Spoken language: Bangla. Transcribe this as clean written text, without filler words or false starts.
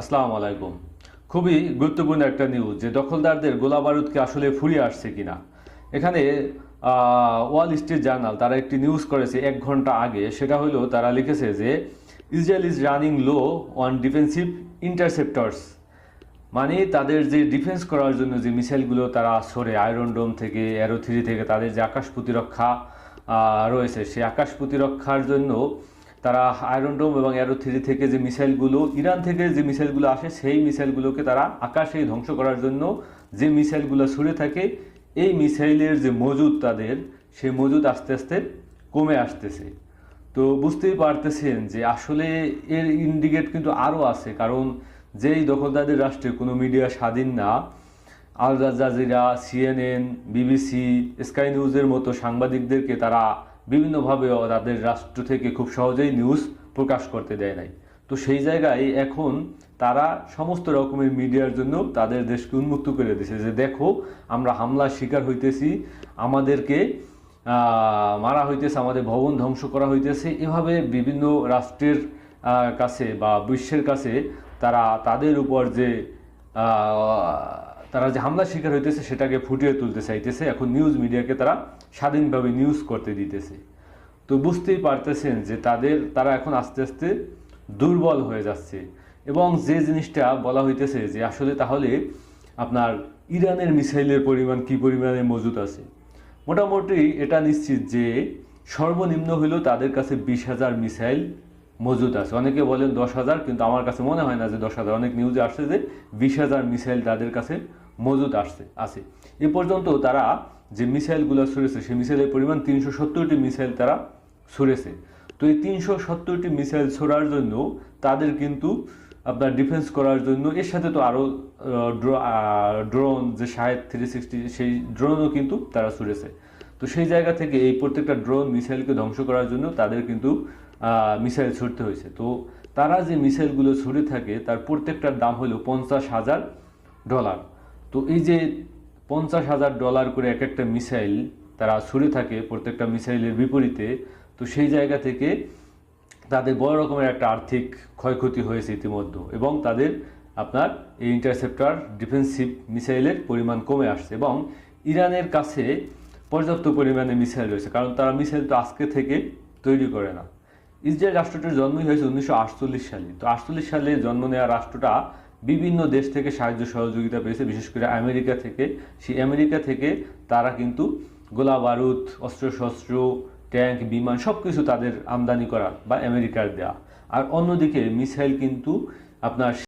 আসসালামু আলাইকুম। খুবই গুরুত্বপূর্ণ একটা নিউজ যে দখলদারদের গোলাবারুদ কি আসলে ফুরিয়ে আসছে কিনা। এখানে ওয়াল স্ট্রিট জার্নাল তারা একটি নিউজ করেছে 1 ঘন্টা আগে। সেটা হলো তারা লিখেছে যে Israel is running low on defensive interceptors, মানে তাদের যে ডিফেন্স করার জন্য যে মিসাইলগুলো তারা ছড়ে আয়রন ডোম থেকে, অ্যারো 3 থেকে, তাদের যে আকাশ প্রতিরক্ষা রয়েছে সেই আকাশ প্রতিরক্ষার জন্য তারা আয়রন ডোম এবং অ্যারো 3 থেকে যে মিসাইলগুলো, ইরান থেকে যে মিসাইলগুলো আসে সেই মিসাইলগুলোকে তারা আকাশে ধ্বংস করার জন্য যে মিসাইলগুলো ছুড়ে থাকে, এই মিসাইলের যে মজুদ তাদের, সেই মজুদ আস্তে আস্তে কমে আসতেছে। তো বুঝতেই পারতেছেন যে আসলে এর ইন্ডিকেট কিন্তু আরও আছে, কারণ যেই দখলদারদের রাষ্ট্রে কোনো মিডিয়া স্বাধীন না, Al Jazeera, CNN, BBC, Sky নিউজের মতো সাংবাদিকদেরকে তারা বিভিন্নভাবে তাদের রাষ্ট্র থেকে খুব সহজেই নিউজ প্রকাশ করতে দেয় নাই। তো সেই জায়গায় এখন তারা সমস্ত রকমের মিডিয়ার জন্য তাদের দেশকে উন্মুক্ত করে দিয়েছে যে দেখো আমরা হামলার শিকার হইতেছি, আমাদেরকে মারা হইতেছে, আমাদের ভবন ধ্বংস করা হইতেছে। এভাবে বিভিন্ন রাষ্ট্রের কাছে বা বিশ্বের কাছে তারা তাদের উপর যে তারা যে হামলার শিকার হইতেছে সেটাকে ফুটিয়ে তুলতে চাইতেছে। এখন নিউজ মিডিয়াকে তারা স্বাধীনভাবে নিউজ করতে দিতেছে। তো বুঝতেই পারতেছেন যে তারা এখন আস্তে আস্তে দুর্বল হয়ে যাচ্ছে। এবং যে জিনিসটা বলা হইতেছে যে আসলে তাহলে আপনার ইরানের মিসাইলের পরিমাণ কি পরিমাণে মজুদ আছে, মোটামুটি এটা নিশ্চিত যে সর্বনিম্ন হলেও তাদের কাছে 20,000 মিসাইল মজুদ আছে। অনেকে বলেন 10,000, কিন্তু আমার কাছে মনে হয় না যে 10,000। অনেক নিউজে আসছে যে 20,000 মিসাইল তাদের কাছে মজুদ আছে। এ পর্যন্ত তারা যে মিসাইলগুলো ছুড়েছে সেই মিসাইলের পরিমাণ 370টি মিসাইল তারা ছুড়েছে। তো এই 370টি মিসাইল ছোড়ার জন্য তাদের কিন্তু আপনার ডিফেন্স করার জন্য এর সাথে তো আরও ড্রোন, যে শাহেদ 360 সেই ড্রোনও কিন্তু তারা ছুড়েছে। তো সেই জায়গা থেকে এই প্রত্যেকটা ড্রোন মিসাইলকে ধ্বংস করার জন্য তাদের কিন্তু মিসাইল ছুড়তে হয়েছে। তো তারা যে মিসাইলগুলো ছুড়ে থাকে তার প্রত্যেকটার দাম হলো $50,000। তো এই যে $50,000 করে এক একটা মিসাইল তারা ছুড়ে থাকে প্রত্যেকটা মিসাইলের বিপরীতে, তো সেই জায়গা থেকে তাদের বড় রকমের একটা আর্থিক ক্ষয়ক্ষতি হয়েছে ইতিমধ্যে। এবং তাদের আপনার এই ইন্টারসেপ্টর ডিফেন্সিভ মিসাইলের পরিমাণ কমে আসছে। এবং ইরানের কাছে পর্যাপ্ত পরিমাণে মিসাইল রয়েছে, কারণ তারা মিসাইল তো আজকে থেকে তৈরি করে না। ইসরায়েল রাষ্ট্রটির জন্মই হয়েছে 1948 সালে। তো 48 সালে জন্ম নেওয়া রাষ্ট্রটা বিভিন্ন দেশ থেকে সাহায্য সহযোগিতা পেয়েছে, বিশেষ করে আমেরিকা থেকে। সেই আমেরিকা থেকে তারা কিন্তু গোলা বারুদ, অস্ত্রশস্ত্র, ট্যাঙ্ক, বিমান সব কিছু তাদের আমদানি করা বা আমেরিকার দেয়া। আর অন্যদিকে মিসাইল কিন্তু আপনার